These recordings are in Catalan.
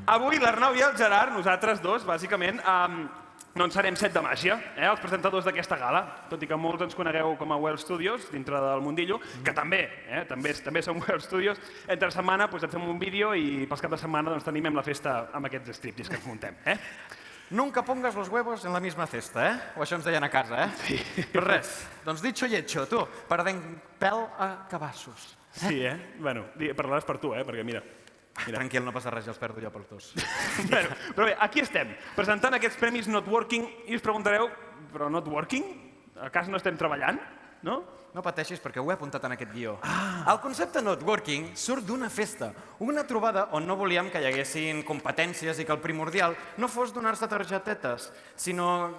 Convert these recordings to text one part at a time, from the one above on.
Avui l'Arnau i el Gerard, nosaltres dos, bàsicament, no en serem set de màgia, els presentadors d'aquesta gala, tot i que molts ens conegueu com a Well Studios, dintre del mundillo, que també som Well Studios. Entre setmana ens fem un vídeo i pels caps de setmana t'animem la festa amb aquests striptease que ens muntem. Nunca pongas los huevos en la misma cesta, o això ens deien a casa, Sí. Però res, doncs dicho i hecho, tu, perdent pèl a cabassos. Sí, Bueno, parlaràs per tu, perquè mira... Tranquil, no passa res, ja els perdo jo per tots. Però bé, aquí estem, presentant aquests premis Not Working, i us preguntareu, però Not Working? A cas no estem treballant? No? No pateixis, perquè ho he apuntat en aquest guió. El concepte Not Working surt d'una festa, una trobada on no volíem que hi haguessin competències i que el primordial no fos donar-se targetetes, sinó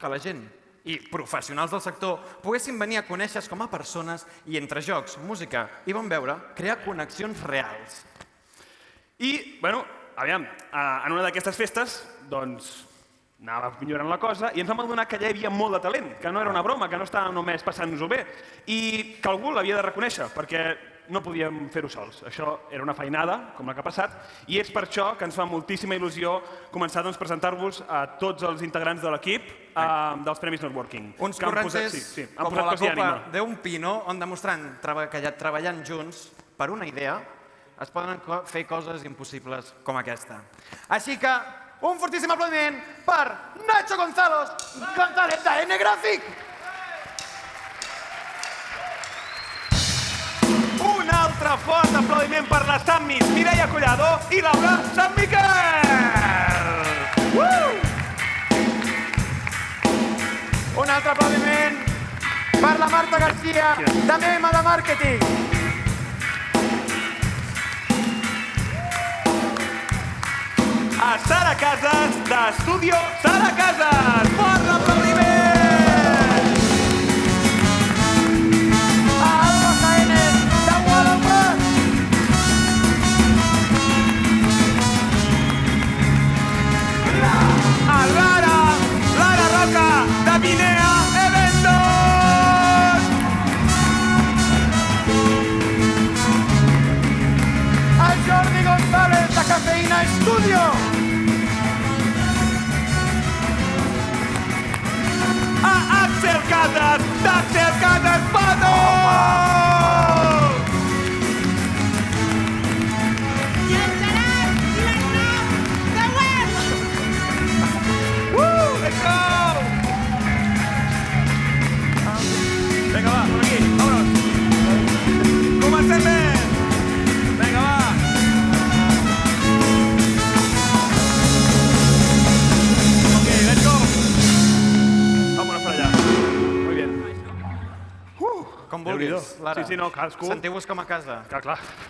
que la gent i professionals del sector poguessin venir a conèixer-se com a persones i entre jocs, música i bon veure, crear connexions reals. I, bueno, aviam, en una d'aquestes festes, doncs, anava millorant la cosa i ens vam adonar que ja hi havia molt de talent, que no era una broma, que no estàvem només passant-nos-ho bé i que algú l'havia de reconèixer, perquè no podíem fer-ho sols. Això era una feinada, com la que ha passat, i és per això que ens fa moltíssima il·lusió començar a presentar-vos a tots els integrants de l'equip dels Premis Not Working. Uns correnters com a la copa d'un pino, on demostrant que treballant junts per una idea es poden fer coses impossibles com aquesta. Així que, un fortíssim aplaudiment per Nacho González d'N Graphic! Un altre fort aplaudiment per les Sammis, Mireia Collado i Laura Sant Miquel! Un altre aplaudiment per la Marta García de Mema de Màrqueting! A Sara Casas, d'Estudio Sara Casas. Fort l'aplaudiment! A Alba Jaénez, de Guadalajara! A Lara Roca, de Vinea Eventos! A Jordi González, de Cafeïna Studio! A Axel Casas, d'Axel Casas Pato! I el Gerard i l'Arnau de Well! Let's go! Vinga, va, per aquí, vámonos. Comencem bé! Vinga, va! Ok, let's go! Vámonos para allá. Muy bien. Com vulguis, Lara. Sí, no, cadascú. Sentiu-vos com a casa. Clar.